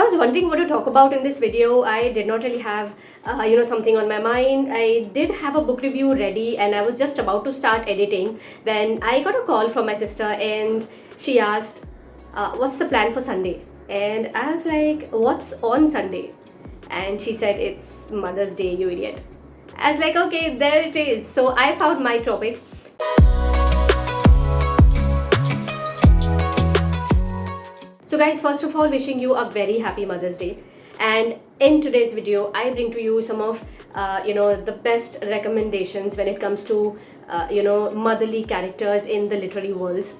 was wondering what to talk about in this video. I did not really have, something on my mind. I did have a book review ready and I was just about to start editing when I got a call from my sister and she asked, what's the plan for Sunday? And I was like, what's on Sunday? And she said, it's Mother's Day, you idiot. I was like, okay, there it is. So I found my topic. So guys, first of all, wishing you a very happy Mother's Day. And in today's video, I bring to you some of, the best recommendations when it comes to, motherly characters in the literary worlds.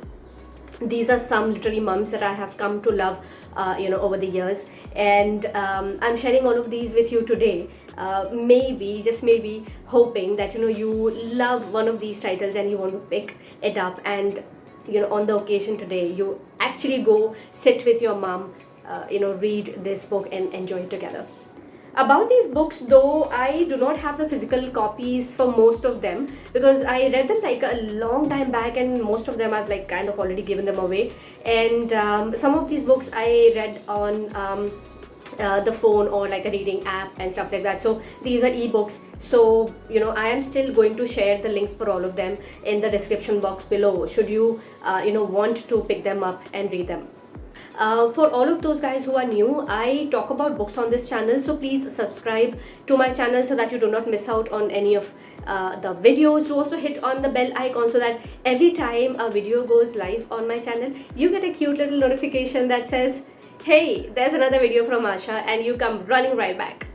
These are some literary mums that I have come to love, over the years. And I'm sharing all of these with you today. Maybe, just maybe, hoping that, you love one of these titles and you want to pick it up and on the occasion today you actually go sit with your mom, read this book and enjoy it together. About these books though, I do not have the physical copies for most of them because I read them like a long time back and most of them I've like kind of already given them away. And some of these books I read on the phone or like a reading app and stuff like that. So these are ebooks. So I am still going to share the links for all of them in the description box below should you want to pick them up and read them. For all of those guys who are new, I talk about books on this channel, so please subscribe to my channel so that you do not miss out on any of the videos. You also hit on the bell icon so that every time a video goes live on my channel you get a cute little notification that says, hey, there's another video from Asha, and you come running right back.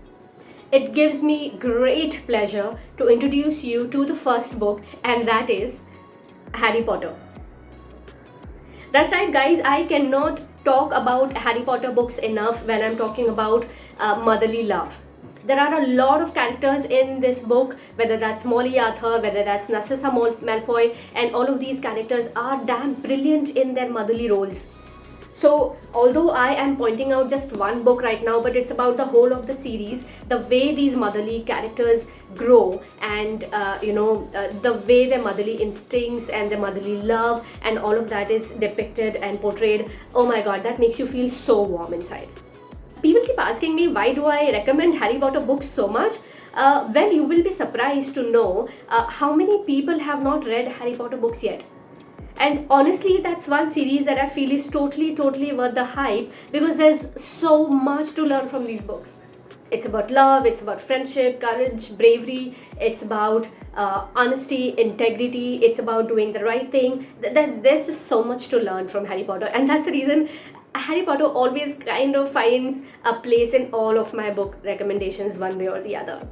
It gives me great pleasure to introduce you to the first book, and that is Harry Potter. That's right guys, I cannot talk about Harry Potter books enough when I'm talking about motherly love. There are a lot of characters in this book, whether that's Molly Arthur, whether that's Narcissa Malfoy, and all of these characters are damn brilliant in their motherly roles. So although I am pointing out just one book right now, but it's about the whole of the series, the way these motherly characters grow and the way their motherly instincts and their motherly love and all of that is depicted and portrayed. Oh my god, that makes you feel so warm inside. People keep asking me, why do I recommend Harry Potter books so much? Well, you will be surprised to know how many people have not read Harry Potter books yet. And honestly, that's one series that I feel is totally worth the hype because there's so much to learn from these books. It's about love, it's about friendship, courage, bravery, it's about honesty, integrity, it's about doing the right thing. There's just so much to learn from Harry Potter, and that's the reason Harry Potter always kind of finds a place in all of my book recommendations one way or the other.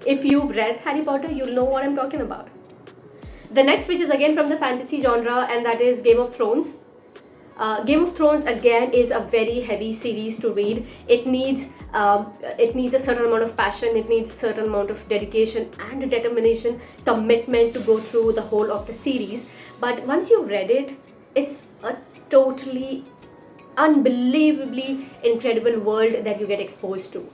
If you've read Harry Potter, you'll know what I'm talking about. The next, which is again from the fantasy genre, and that is Game of Thrones. Game of Thrones again is a very heavy series to read. It needs a certain amount of passion, it needs a certain amount of dedication and determination, commitment to go through the whole of the series. But once you've read it, it's a totally unbelievably incredible world that you get exposed to.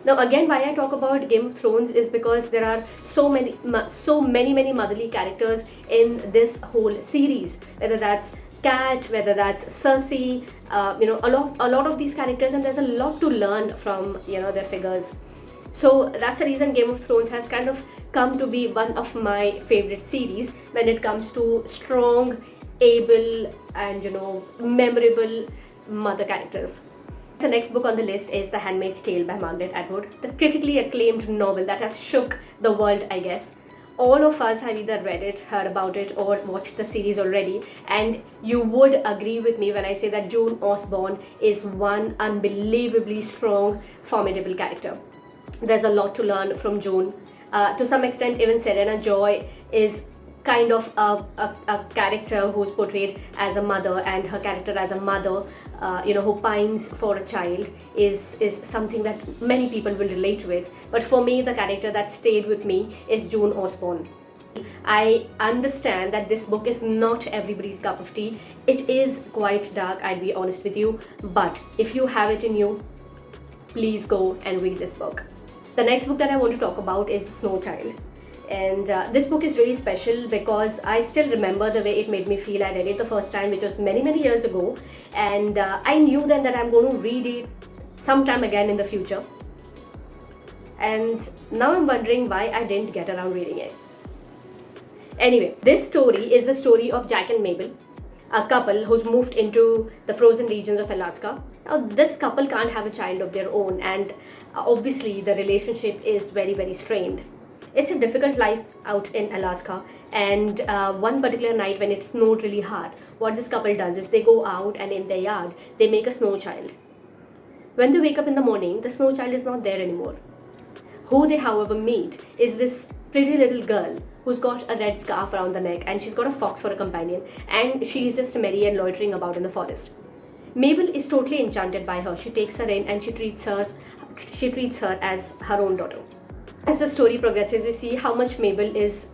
Now again, why I talk about Game of Thrones is because there are so many motherly characters in this whole series. Whether that's Cat, whether that's Cersei, a lot of these characters, and there's a lot to learn from their figures. So that's the reason Game of Thrones has kind of come to be one of my favorite series when it comes to strong, able, and memorable mother characters. The next book on the list is The Handmaid's Tale by Margaret Atwood, the critically acclaimed novel that has shook the world, I guess. All of us have either read it, heard about it, or watched the series already, and you would agree with me when I say that June Osborne is one unbelievably strong, formidable character. There's a lot to learn from June. To some extent, even Serena Joy is kind of a character who's portrayed as a mother, and her character as a mother who pines for a child is something that many people will relate with. But for me, the character that stayed with me is June Osborne. I understand that this book is not everybody's cup of tea. It is quite dark, I'd be honest with you, but if you have it in you, please go and read this book. The next book that I want to talk about is The Snow Child. And this book is really special because I still remember the way it made me feel. I read it the first time, which was many years ago, and I knew then that I'm going to read it sometime again in the future. And now I'm wondering why I didn't get around reading it. Anyway, this story is the story of Jack and Mabel, a couple who's moved into the frozen regions of Alaska. Now, this couple can't have a child of their own, and obviously the relationship is very, very strained. It's a difficult life out in Alaska, and one particular night when it snowed really hard, what this couple does is they go out and in their yard, they make a snow child. When they wake up in the morning, the snow child is not there anymore. Who they, however, meet is this pretty little girl who's got a red scarf around the neck, and she's got a fox for a companion, and she's just merry and loitering about in the forest. Mabel is totally enchanted by her. She takes her in and she treats her as her own daughter. As the story progresses, you see how much Mabel is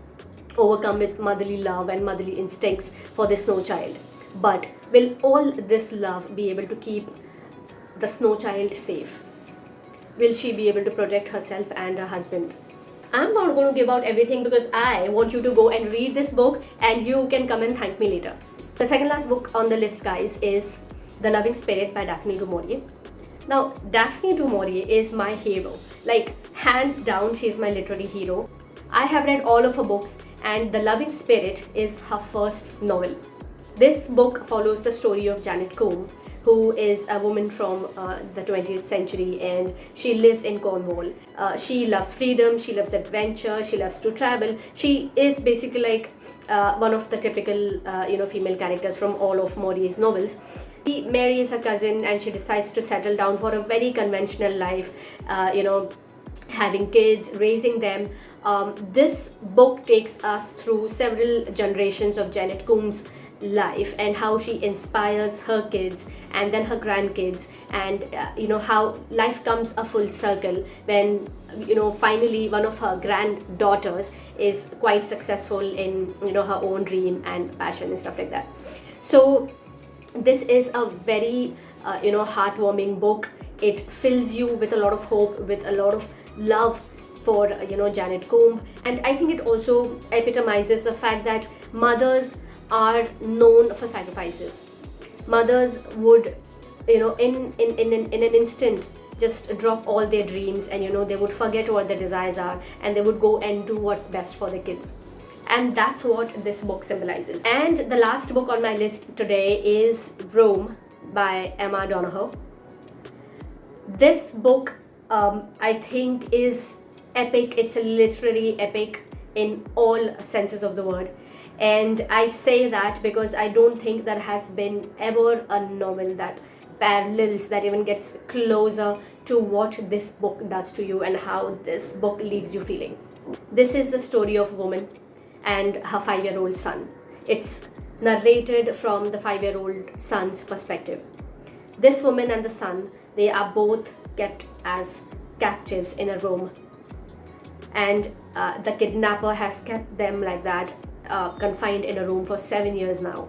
overcome with motherly love and motherly instincts for this snow child. But will all this love be able to keep the snow child safe? Will she be able to protect herself and her husband? I'm not going to give out everything because I want you to go and read this book, and you can come and thank me later. The second last book on the list, guys, is The Loving Spirit by Daphne du Maurier. Now, Daphne du Maurier is my hero. Like, hands down, she's my literary hero. I have read all of her books, and The Loving Spirit is her first novel. This book follows the story of Janet Combe, who is a woman from the 20th century, and she lives in Cornwall. She loves freedom, she loves adventure, she loves to travel. She is basically like one of the typical female characters from all of Maurier's novels. She marries her cousin and she decides to settle down for a very conventional life, having kids, raising them. This book takes us through several generations of Janet Combe's life and how she inspires her kids and then her grandkids, and how life comes a full circle when finally one of her granddaughters is quite successful in her own dream and passion and stuff like that. So this is a very heartwarming book. It fills you with a lot of hope, with a lot of love for Janet Combe, and I think it also epitomizes the fact that mothers are known for sacrifices. Mothers would in an instant just drop all their dreams, and they would forget what their desires are, and they would go and do what's best for their kids. And that's what this book symbolizes. And the last book on my list today is Rome by Emma Donoghue. This book I think is epic. It's a literary epic in all senses of the word. And I say that because I don't think there has been ever a novel that parallels, that even gets closer to what this book does to you and how this book leaves you feeling. This is the story of a woman and her 5-year-old son. It's narrated from the 5-year-old son's perspective. This woman and the son, they are both kept as captives in a room, and the kidnapper has kept them like that, confined in a room for 7 years now.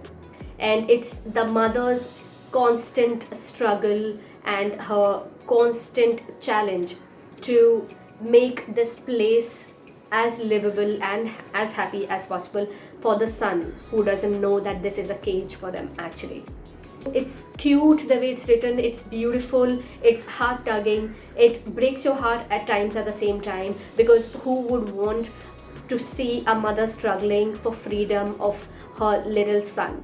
And it's the mother's constant struggle and her constant challenge to make this place as livable and as happy as possible for the son, who doesn't know that this is a cage for them actually. It's cute the way it's written, it's beautiful, it's heart-tugging, it breaks your heart at times at the same time, because who would want to see a mother struggling for freedom of her little son?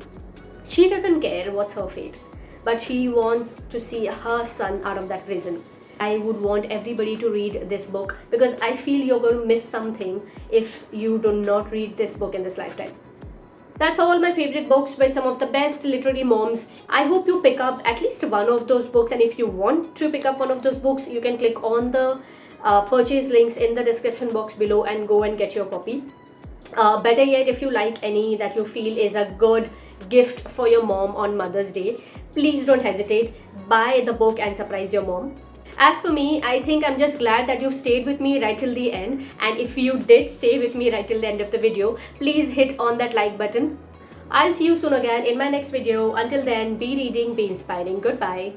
She doesn't care what's her fate, but she wants to see her son out of that prison. I would want everybody to read this book, because I feel you're going to miss something if you do not read this book in this lifetime. That's all my favorite books with some of the best literary moms. I hope you pick up at least one of those books, and if you want to pick up one of those books, you can click on the purchase links in the description box below and go and get your copy. Better yet, if you like any that you feel is a good gift for your mom on Mother's Day, please don't hesitate, buy the book and surprise your mom. As for me, I think I'm just glad that you've stayed with me right till the end, and if you did stay with me right till the end of the video, please hit on that like button. I'll see you soon again in my next video. Until then, be reading, be inspiring. Goodbye.